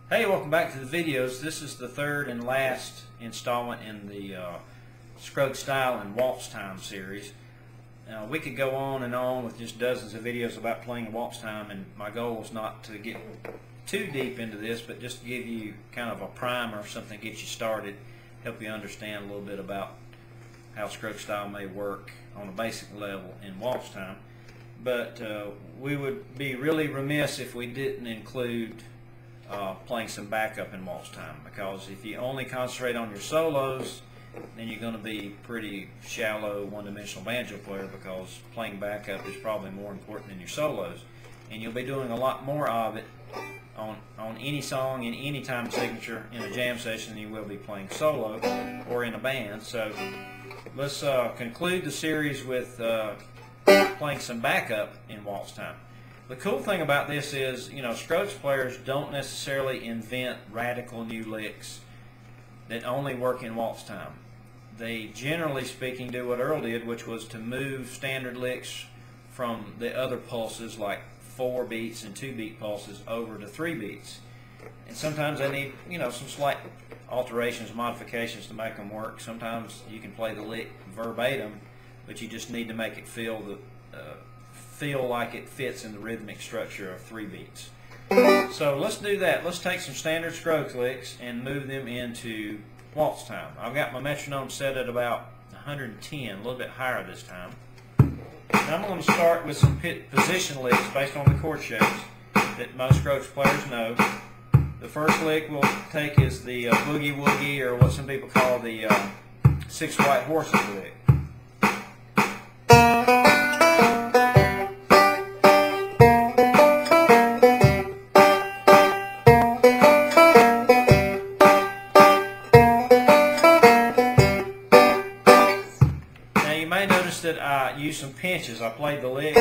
Hey, welcome back to the videos. This is the third and last installment in the Scruggs Style and Waltz Time series. We could go on and on with just dozens of videos about playing Waltz Time, and my goal was not to get too deep into this, but just to give you kind of a primer, something to get you started, help you understand a little bit about how Scruggs Style may work on a basic level in Waltz Time. But we would be really remiss if we didn't include playing some backup in Waltz Time, because if you only concentrate on your solos, then you're going to be pretty shallow one-dimensional banjo player, because playing backup is probably more important than your solos, and you'll be doing a lot more of it on any song in any time signature in a jam session than you will be playing solo or in a band. So let's conclude the series with playing some backup in Waltz Time. The cool thing about this is, Scruggs players don't necessarily invent radical new licks that only work in Waltz Time. They, generally speaking, do what Earl did, which was to move standard licks from the other pulses, like 4 beats and 2 beat pulses, over to 3 beats. And sometimes they need, some slight alterations, modifications to make them work. Sometimes you can play the lick verbatim, but you just need to make it feel like it fits in the rhythmic structure of 3 beats. So let's do that. Let's take some standard Scruggs licks and move them into Waltz Time. I've got my metronome set at about 110, a little bit higher this time. And I'm going to start with some position licks based on the chord shapes that most Scruggs players know. The first lick we'll take is the boogie woogie, or what some people call the 6 white horses lick. That I use some pinches. I played the lick.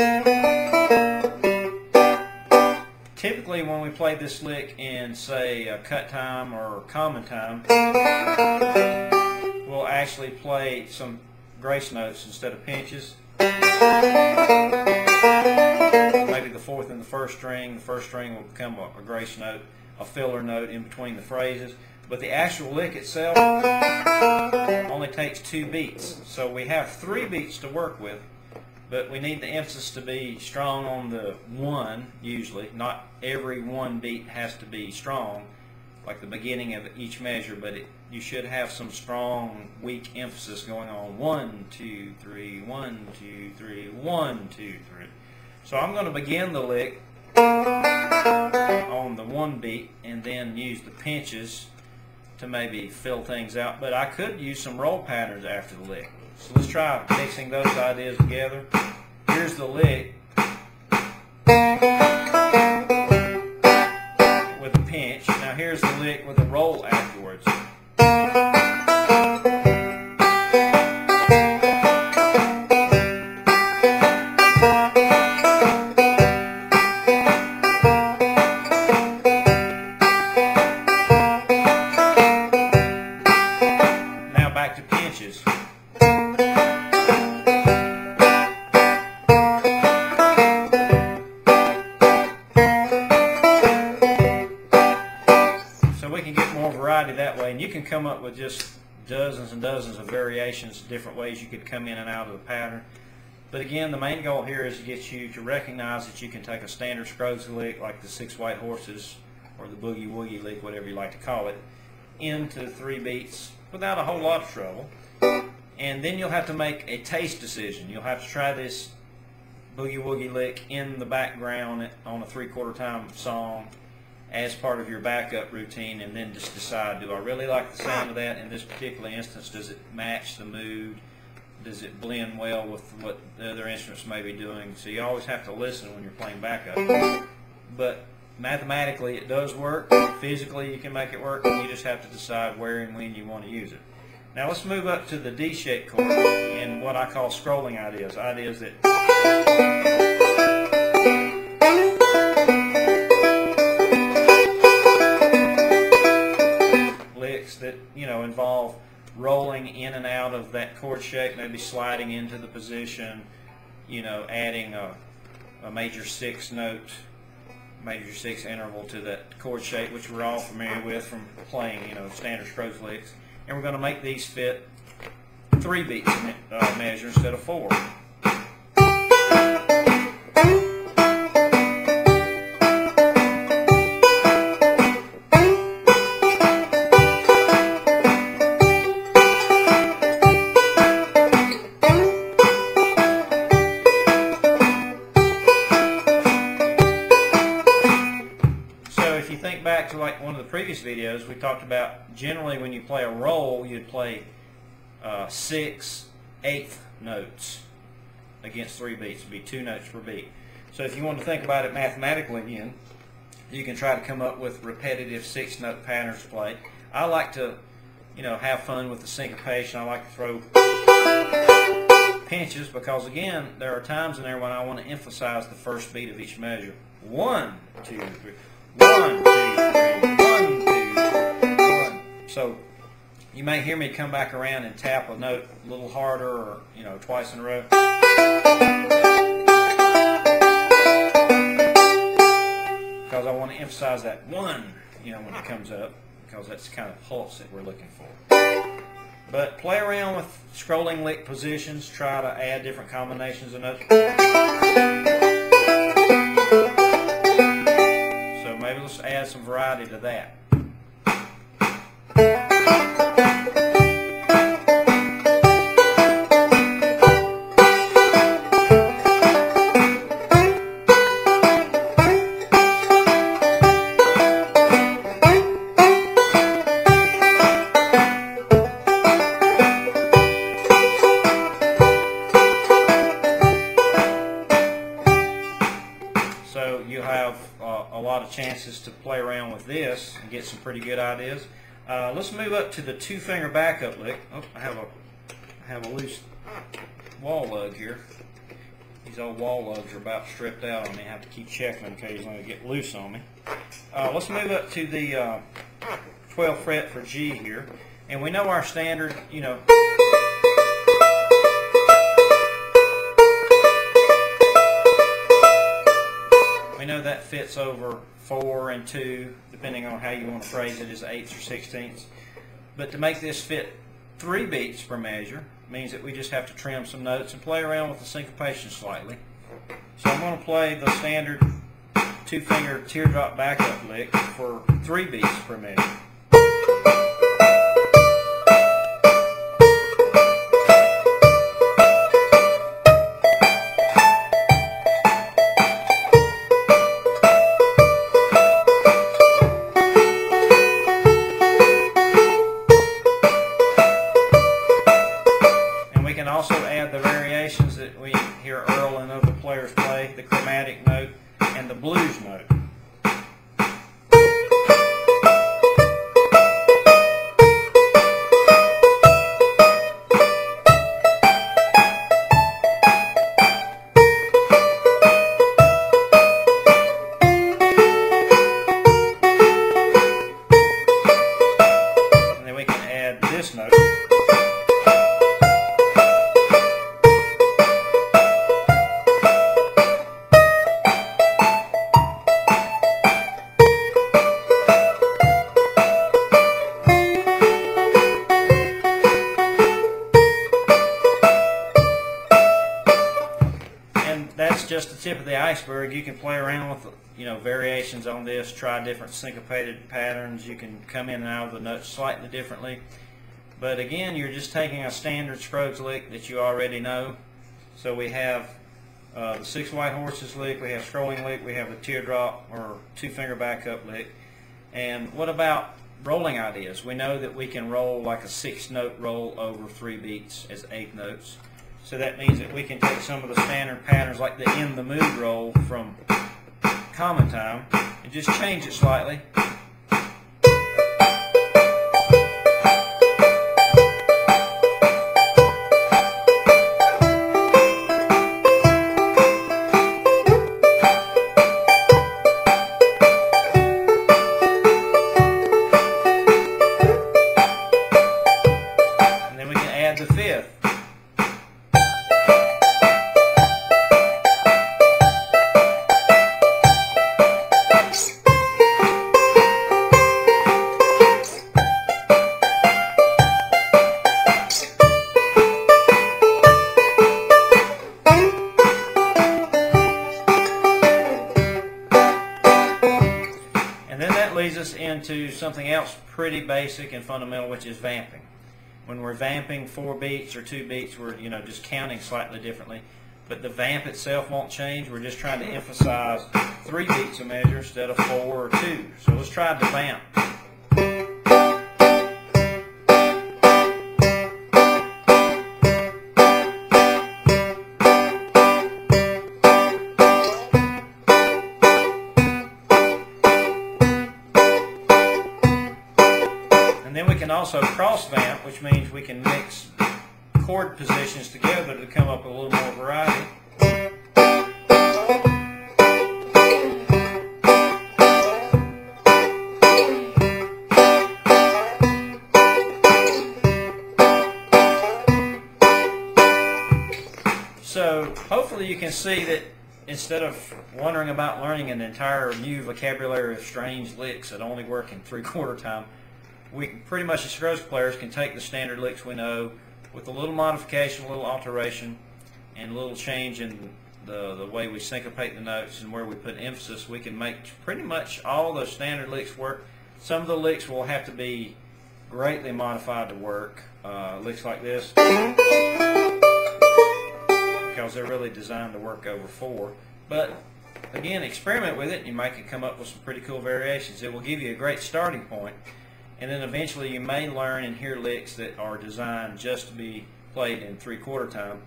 Typically when we play this lick in, say, a cut time or common time, we'll actually play some grace notes instead of pinches. Maybe the 4th and the 1st string. The 1st string will become a grace note, a filler note in between the phrases. But the actual lick itself only takes 2 beats. So we have 3 beats to work with, but we need the emphasis to be strong on the 1 usually. Not every 1 beat has to be strong, like the beginning of each measure, but you should have some strong, weak emphasis going on. 1, 2, 3, 1, 2, 3, 1, 2, 3. So I'm going to begin the lick on the 1 beat and then use the pinches to maybe fill things out, but I could use some roll patterns after the lick. So let's try mixing those ideas together. Here's the lick with a pinch. Now here's the lick with a roll afterwards. Back to pinches. So we can get more variety that way, and you can come up with just dozens and dozens of variations, different ways you could come in and out of the pattern. But again, the main goal here is to get you to recognize that you can take a standard Scruggs lick like the 6 white horses or the boogie woogie lick, whatever you like to call it, into 3 beats without a whole lot of trouble. And then you'll have to make a taste decision. You'll have to try this boogie woogie lick in the background on a 3/4 time song as part of your backup routine, and then just decide, do I really like the sound of that in this particular instance? Does it match the mood? Does it blend well with what the other instruments may be doing? So you always have to listen when you're playing backup. But mathematically it does work. Physically you can make it work, and you just have to decide where and when you want to use it. Now let's move up to the D shape chord and what I call scrolling ideas. Ideas that licks that involve rolling in and out of that chord shape, maybe sliding into the position, adding a major 6 note major 6 interval to that chord shape, which we're all familiar with from playing, standard Scruggs licks. And we're going to make these fit 3 beats measure instead of 4. Back to like one of the previous videos, we talked about generally when you play a roll, you'd play 6 1/8 notes against 3 beats. It would be 2 notes per beat. So if you want to think about it mathematically again, you can try to come up with repetitive 6-note patterns to play. I like to, have fun with the syncopation. I like to throw pinches because, again, there are times in there when I want to emphasize the first beat of each measure. 1 2 3. 1 2 3, 1 2 3, 1. So you may hear me come back around and tap a note a little harder, or twice in a row, because I want to emphasize that 1, when it comes up, because that's the kind of pulse that we're looking for. But play around with scrolling lick positions. Try to add different combinations of notes. Maybe let's add some variety to that. So you have a lot of chances to play around with this and get some pretty good ideas. Let's move up to the 2-finger backup lick. Oh, I have a loose wall lug here. These old wall lugs are about stripped out on me. I have to keep checking them occasionally to get loose on me. Let's move up to the 12th fret for G here, and we know our standard, we know that fits over 4 and 2, depending on how you want to phrase it, as 8ths or 16ths. But to make this fit 3 beats per measure means that we just have to trim some notes and play around with the syncopation slightly. So I'm going to play the standard 2-finger teardrop backup lick for 3 beats per measure. Also add the variations that we hear Earl and other players play, the chromatic note and the blues note. And then we can add this note. That's just the tip of the iceberg. You can play around with variations on this, try different syncopated patterns. You can come in and out of the notes slightly differently. But again, you're just taking a standard Scruggs lick that you already know. So we have the 6 white horses lick, we have scrolling lick, we have the teardrop or 2-finger backup lick. And what about rolling ideas? We know that we can roll like a 6-note roll over 3 beats as 8 notes. So that means that we can take some of the standard patterns like the In the Mood roll from Common Time and just change it slightly. And then we can add the 5th. that leads us into something else pretty basic and fundamental, which is vamping. When we're vamping 4 beats or 2 beats, we're just counting slightly differently. But the vamp itself won't change. We're just trying to emphasize 3 beats a measure instead of 4 or 2. So let's try the vamp. And then we can also cross vamp, which means we can mix chord positions together to come up with a little more variety. So hopefully you can see that instead of wondering about learning an entire new vocabulary of strange licks that only work in 3/4 time, we pretty much as Scruggs players can take the standard licks we know with a little modification, a little alteration, and a little change in the way we syncopate the notes and where we put emphasis. We can make pretty much all those standard licks work. Some of the licks will have to be greatly modified to work. Licks like this, because they're really designed to work over 4. But again, experiment with it and you might come up with some pretty cool variations. It will give you a great starting point. And then eventually you may learn and hear licks that are designed just to be played in 3/4 time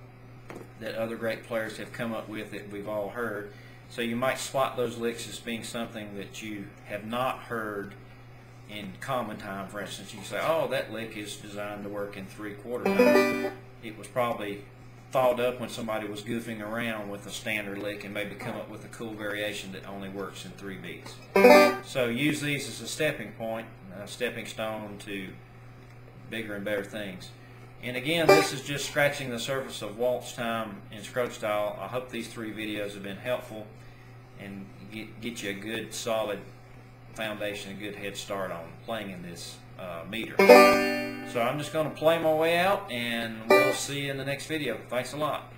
that other great players have come up with that we've all heard. So you might spot those licks as being something that you have not heard in common time. For instance, you can say, oh, that lick is designed to work in 3/4 time. It was probably thought up when somebody was goofing around with a standard lick and maybe come up with a cool variation that only works in 3 beats. So use these as a stepping point, a stepping stone to bigger and better things. And again, this is just scratching the surface of Waltz Time in Scruggs style. I hope these 3 videos have been helpful and get you a good solid foundation, a good head start on playing in this meter. So I'm just going to play my way out, and we'll see you in the next video. Thanks a lot.